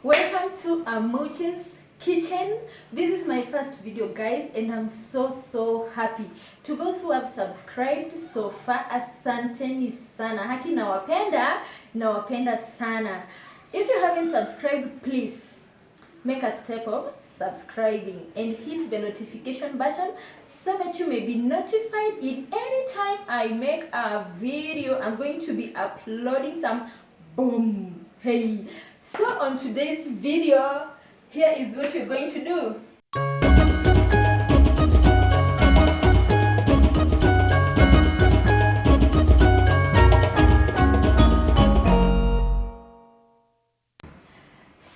Welcome to Amuche's kitchen. This is my first video, guys, and I'm so happy. To those who have subscribed so far, asanteni sana. Haki nawapenda sana. If you haven't subscribed, please make a step of subscribing and hit the notification button so that you may be notified in any time I make a video. I'm going to be uploading some boom. Hey. So on today's video, here is what we're going to do.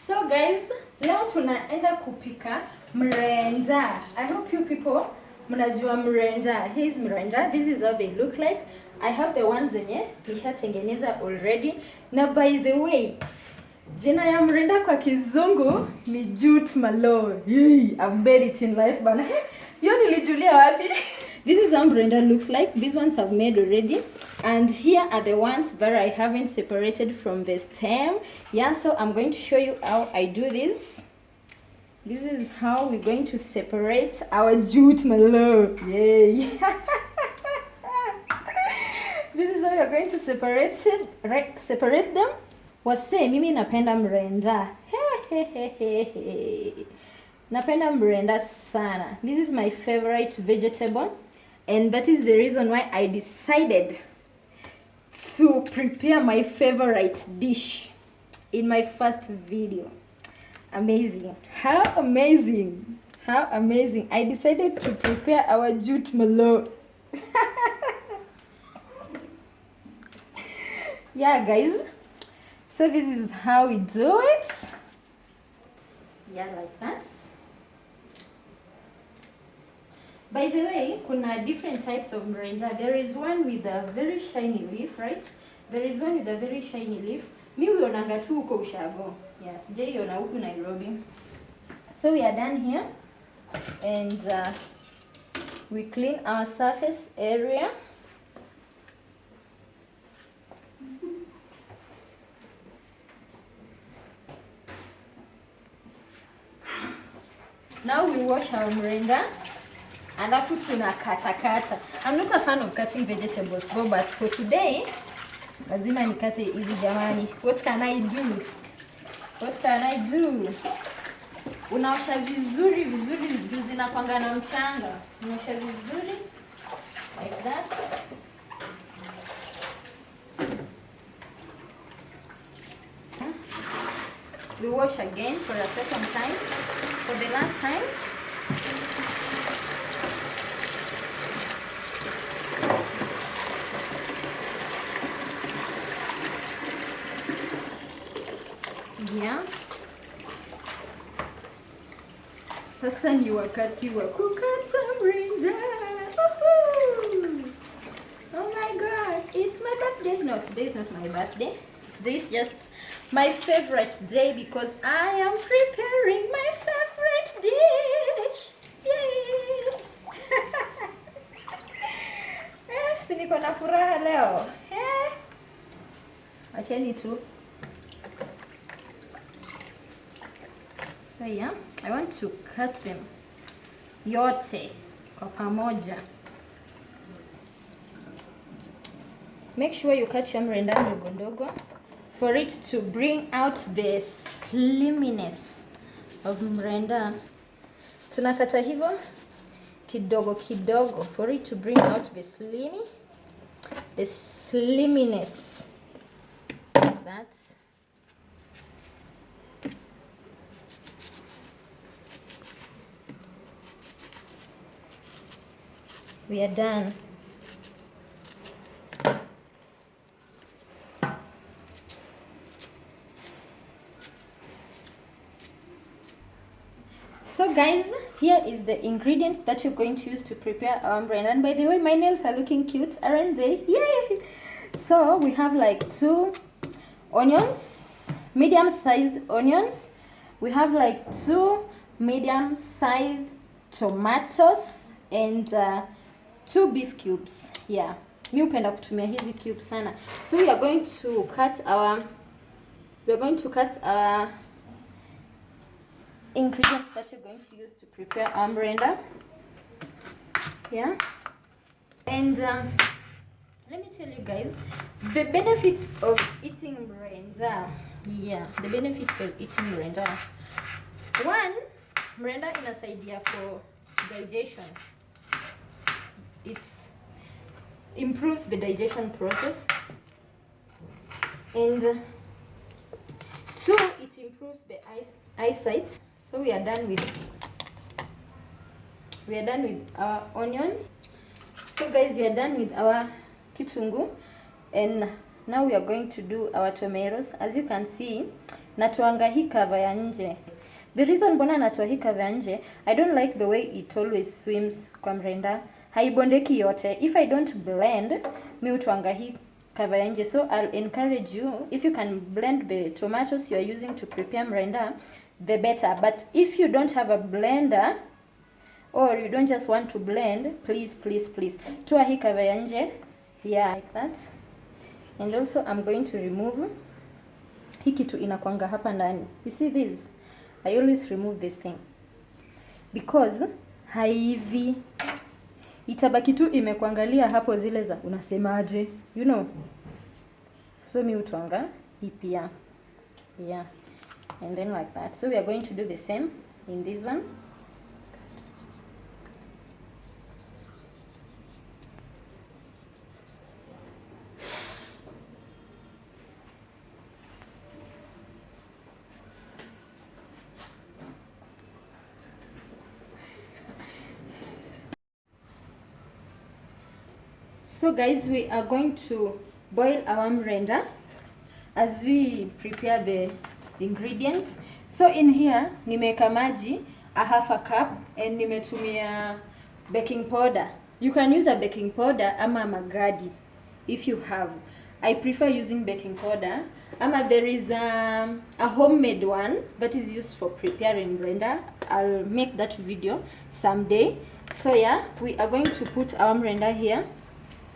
So guys, leo tunaenda kupika mrenda. I hope you people mnajua mrenda. Here's mrenda. This is how they look like. I have the ones zenye nishatengeneza already. Na by the way, jina ya mrenda kwa kizungu ni Jute Mallow. Yay, I've made it in life bana. Yo nilijulia wapi? This is how mrenda looks like. These ones I've made already. And here are the ones that I haven't separated from the stem. Yeah, so I'm going to show you how I do this. This is how we're going to separate our Jute Mallow. Yay. This is how you're going to separate them. Wase, mimi napenda mrenda. Napenda mrenda sana. This is my favorite vegetable. And that is the reason why I decided to prepare my favorite dish in my first video. Amazing. How amazing. How amazing. I decided to prepare our Jute Mallow. Yeah, guys. So this is how we do it. Yeah, like that. By the way, kuna different types of mrenda. There is one with a very shiny leaf, right? There is one with a very shiny leaf. Mi huonanga tu huko ushago. Yes, sijaiona huku Nairobi. So we are done here. And we clean our surface area. Now we wash our mrenda. Alafu tunakata. I'm not a fan of cutting vegetables, but for today, lazima nikate hizi jamani. What can I do? What can I do? Unaosha vizuri zinakwanga na mchanga. Unaosha vizuri like that. We wash again for a second time. For the last time. Yeah. Sasa ni wakati wa kukata mrenda. Oh my god, it's my birthday. No, today is not my birthday. Today is just my favorite day because I am preparing my favorite dish. Yay! Si niko na furaha leo. Acheni tu. So yeah, I want to cut them yote kwa pamoja. Make sure you cut your mrenda ndogo for it to bring out the sliminess of mrenda. Tunakata hivyo kidogo for it to bring out the sliminess. That's we are done. So guys, here is the ingredients that we're going to use to prepare our mrenda. And by the way, my nails are looking cute, aren't they? Yay! So we have like 2 onions, medium-sized onions. We have like 2 medium-sized tomatoes and 2 beef cubes. Yeah, mi hupenda kutumia hizi cubes sana. So we are going to cut our ingredients that you're going to use to prepare our Mrenda. Yeah, and let me tell you guys the benefits of eating Mrenda. Yeah, the benefits of eating Mrenda. One, Mrenda inasaidia for digestion. It improves the digestion process. And two, it improves the eyesight. So we are done with our onions. So guys, we are done with our kitungu, and now we are going to do our tomatoes. As you can see, natoanga hii cover ya nje. The reason mbona natoa hii cover ya nje, I don't like the way it always swims kwa Mrenda. Haibondeki yote. If I don't blend, mi utuanga hii cover ya nje. So I'll encourage you, if you can blend the tomatoes you are using to prepare Mrenda, the better. But if you don't have a blender, or you don't just want to blend, please toa hii cover ya nje. Yeah, like that. And also I'm going to remove hii kitu inakwanga hapa ndani. You see this? I always remove this thing because haivi itabaki tu imekuangalia hapo zile za unasemaje, you know. So mi utwanga hii pia. Yeah, and then like that. So we are going to do the same in this one. So guys, we are going to boil our Mrenda as we prepare the ingredients. So in here, nimeweka maji a half a cup, and nimetumia baking powder. You can use a baking powder ama magadi if you have. I prefer using baking powder. Ama there is a homemade one that is used for preparing Mrenda. I'll make that video someday. So yeah, we are going to put our Mrenda here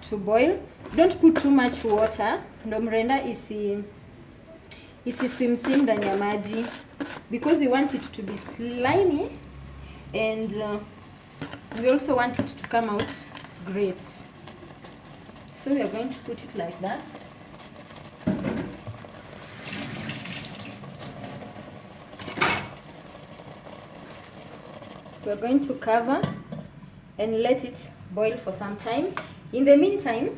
to boil. Don't put too much water, ndo Mrenda swim ndani ya maji, because we want it to be slimy, and we also want it to come out great. So we are going to put it like that. We are going to cover and let it boil for some time. In the meantime,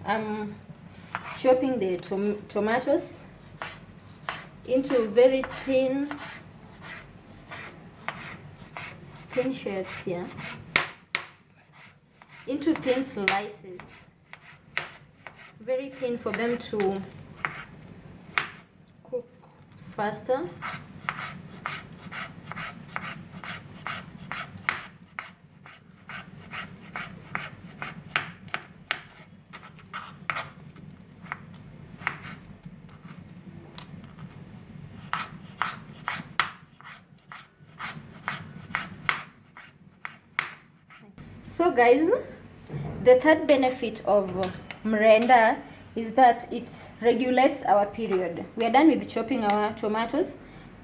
I'm chopping the tomatoes into very thin shapes here, into thin slices, very thin for them to cook faster. So guys, the third benefit of Mrenda is that it regulates our period. We are done with chopping our tomatoes.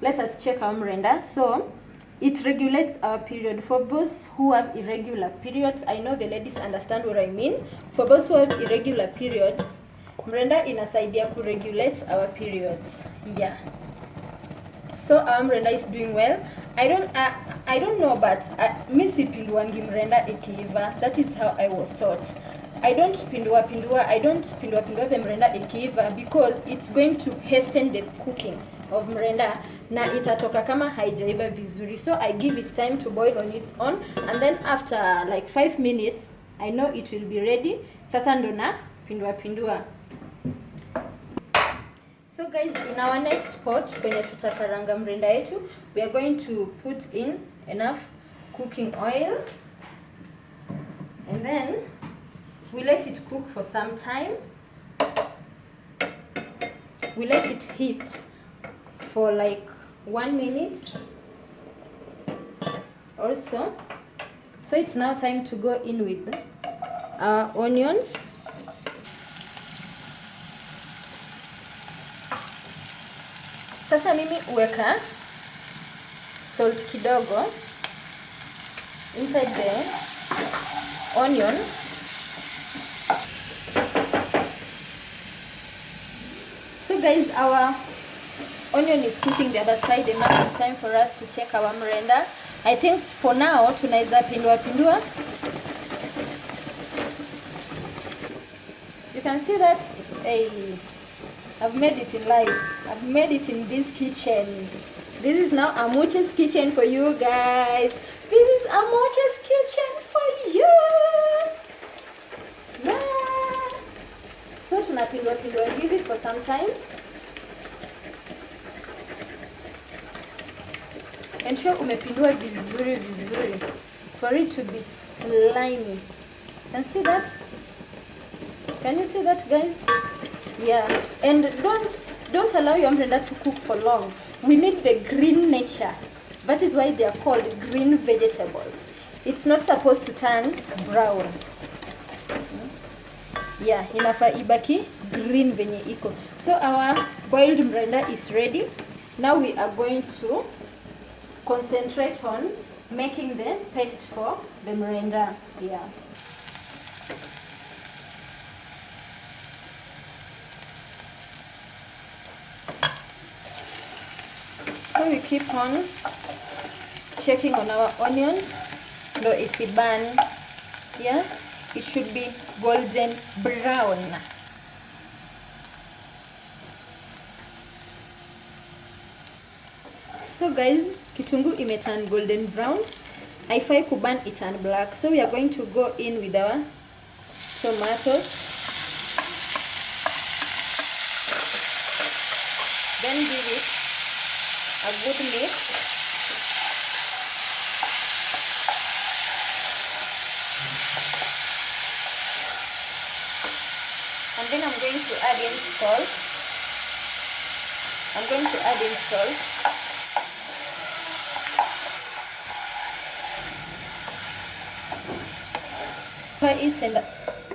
Let us check our Mrenda. So it regulates our period. For those who have irregular periods, I know the ladies understand what I mean. For those who have irregular periods, Mrenda inasaidia to regulate our periods. Yeah. So our Mrenda is doing well. I don't know, but mi sipinduangi Mrenda ikiiva. That is how I was taught. I don't pindua the Mrenda ikiiva, because it's going to hasten the cooking of Mrenda na itatoka kama haijaiva vizuri. So I give it time to boil on its own, and then after like 5 minutes I know it will be ready. Sasa ndo na pindua. So guys, in our next pot kwenye tutakaranga Mrenda yetu, we are going to put in enough cooking oil, and then we let it cook for some time. We let it heat for like 1 minute or so. So it's now time to go in with our onions. Sasa mimi uweka salt kidogo inside the onion. So guys, our onion is cooking the other side, and now it's time for us to check our mrenda. I think for now tunaweza pindua. You can see that I've made it in life. I've made it in this kitchen. This is now Amuche's kitchen for you guys. This is Amuche's kitchen for you. Yeah. So tunapindua hivi for some time. Ensure umepindua vizuri for it to be slimy. Can see that? Can you see that, guys? Yeah. And don't allow your mrenda to cook for long. We need the green nature. That is why they are called green vegetables. It's not supposed to turn brown. Yeah, inafaa ibaki green venye iko. So our boiled mrenda is ready. Now we are going to concentrate on making the paste for the mrenda. Yeah. So we keep on checking on our onions. No, it's a burn. Yeah, it should be golden brown. So guys, kitunguu imeturn golden brown. Haifai kuburn it turn black. So we are going to go in with our tomatoes. Then give it a good mix. And then I'm going to add in salt.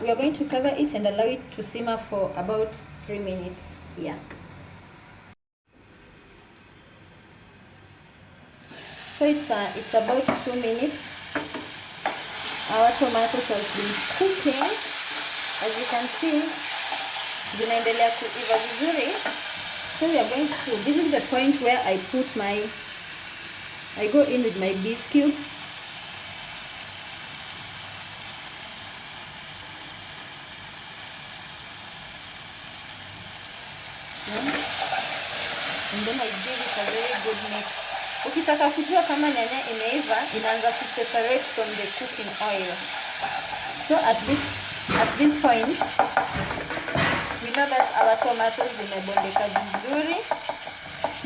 We are going to cover it and allow it to simmer for about 3 minutes. Yeah. So it's about 2 minutes. Our tomatoes have been cooking. As you can see, zinaendelea kuiva vizuri. So we are going to, this is the point where I go in with my beef cubes. And then I give it a very good mix. Ukitaka kujua kama nyanya imeiva, inaanza to separate from the cooking oil. So at this point, we know that our tomatoes zimebondeka vizuri.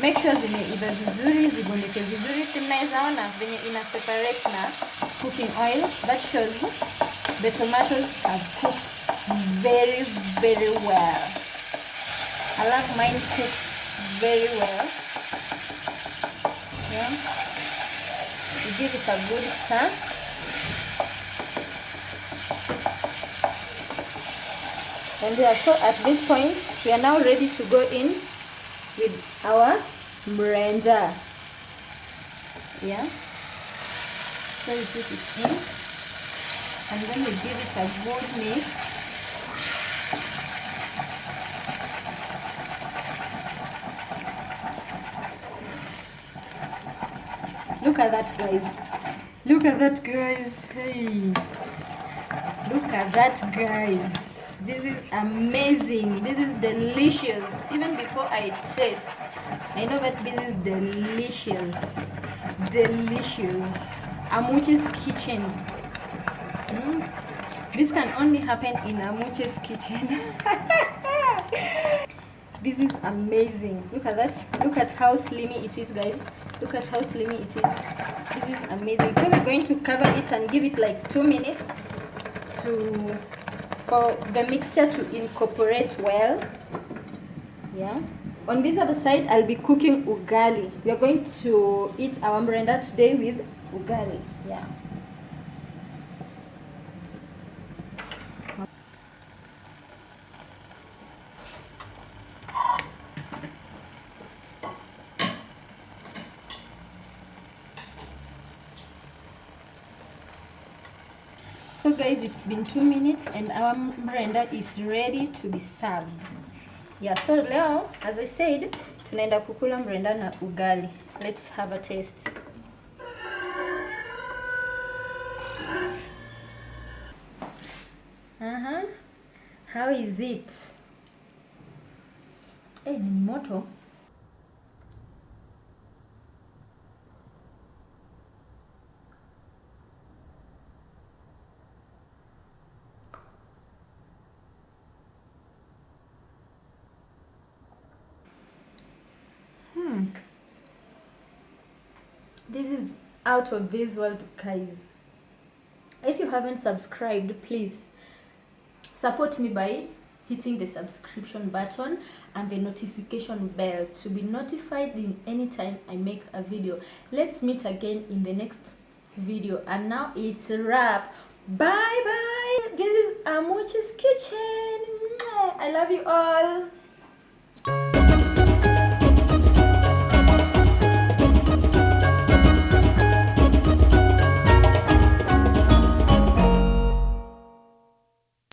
Make sure zimeiva vizuri, zibondeke vizuri. Tunaweza ona venye ina separate na cooking oil. That shows the tomatoes have cooked very, very well. I love mine cooked very well. Yeah. We give it a good stir. And yeah, so at this point, we are now ready to go in with our mrenda. Yeah. So we put it in, and then we give it a good mix. Look at that, guys. Look at that, guys. Hey. Look at that, guys. This is amazing. This is delicious. Even before I taste, I know that this is delicious. Delicious. Amuche's kitchen. This can only happen in Amuche's kitchen. This is amazing. Look at that. Look at how slimy it is, guys. Look at how slimy it is. This is amazing. So we're going to cover it and give it like 2 minutes for the mixture to incorporate well. Yeah. On this other side, I'll be cooking ugali. We are going to eat our mrenda today with ugali. Yeah. guys, it's been 2 minutes and our mrenda is ready to be served. Yeah, so leo, as I said, tunaenda kukula mrenda na ugali. Let's have a taste. How is it? Hey, ni moto. This is out of this world, guys. If you haven't subscribed, please support me by hitting the subscription button and the notification bell to be notified in any time I make a video. Let's meet again in the next video, and now it's a wrap. Bye bye. This is Amuche's kitchen. I love you all.